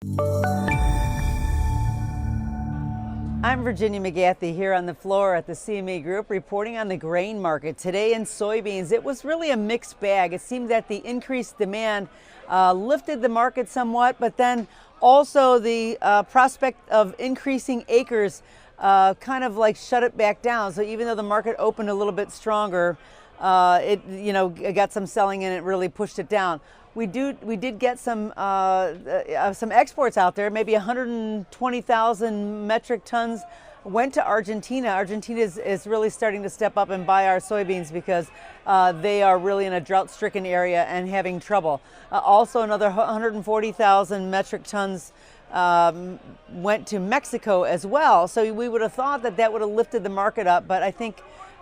I'm Virginia McGathey here on the floor at the CME Group reporting on the grain market. Today in soybeans, it was really a mixed bag. It seemed that the increased demand lifted the market somewhat, but then also the prospect of increasing acres kind of like shut it back down. So even though the market opened a little bit stronger, it got some selling and it really pushed it down. We did get some exports out there. Maybe 120,000 metric tons went to Argentina. Argentina is really starting to step up and buy our soybeans because they are really in a drought-stricken area and having trouble. Also, another 140,000 metric tons went to Mexico as well. So we would have thought that that would have lifted the market up, but I think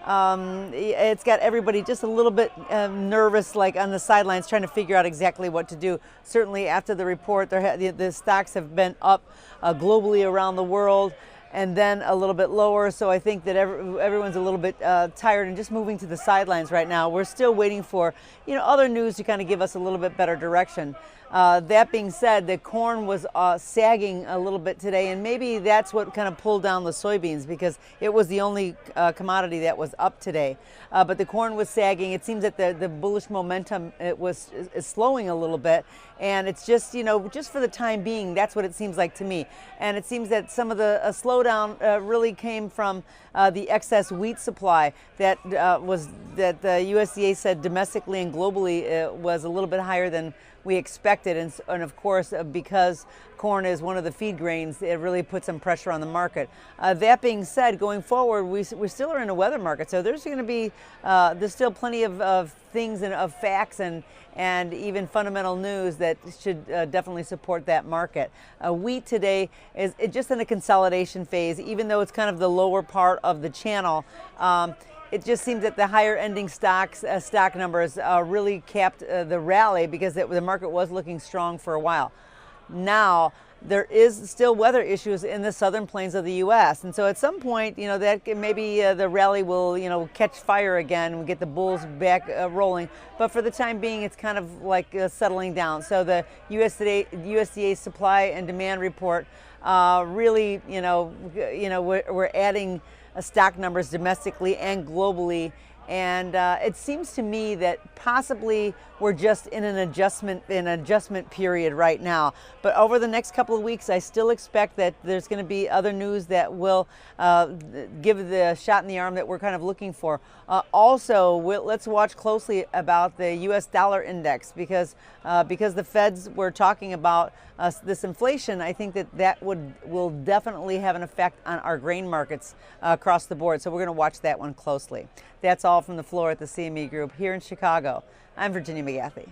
it's got everybody just a little bit nervous, like on the sidelines, trying to figure out exactly what to do. Certainly after the report, the stocks have been up globally around the world, and then a little bit lower. So I think that everyone's a little bit tired and just moving to the sidelines right now. We're still waiting for other news to kind of give us a little bit better direction. That being said, the corn was sagging a little bit today, and maybe that's what kind of pulled down the soybeans because it was the only commodity that was up today. But the corn was sagging. It seems that the bullish momentum is slowing a little bit, and it's just just for the time being, that's what it seems like to me. And it seems that some of the slowdown really came from the excess wheat supply that the USDA said domestically and globally was a little bit higher than we expected, and of course, because corn is one of the feed grains, it really put some pressure on the market. That being said, going forward, we still are in a weather market, so there's going to be there's still plenty of things and of facts and even fundamental news that should definitely support that market. Wheat today is just in a consolidation phase, even though it's kind of the lower part of the channel. It just seems that the higher ending stock numbers really capped the rally because the market was looking strong for a while. Now, there is still weather issues in the southern plains of the U.S. And so at some point, that maybe the rally will, catch fire again and get the bulls back rolling. But for the time being, it's kind of like settling down. So the USDA supply and demand report really, we're adding stock numbers domestically and globally, and it seems to me that possibly we're just in an adjustment period right now. But over the next couple of weeks, I still expect that there's going to be other news that will give the shot in the arm that we're kind of looking for. Also, let's watch closely about the U.S. dollar index because the Feds were talking about this inflation. I think that will definitely have an effect on our grain markets across the board. So we're going to watch that one closely. That's all from the floor at the CME Group here in Chicago. I'm Virginia McGathey.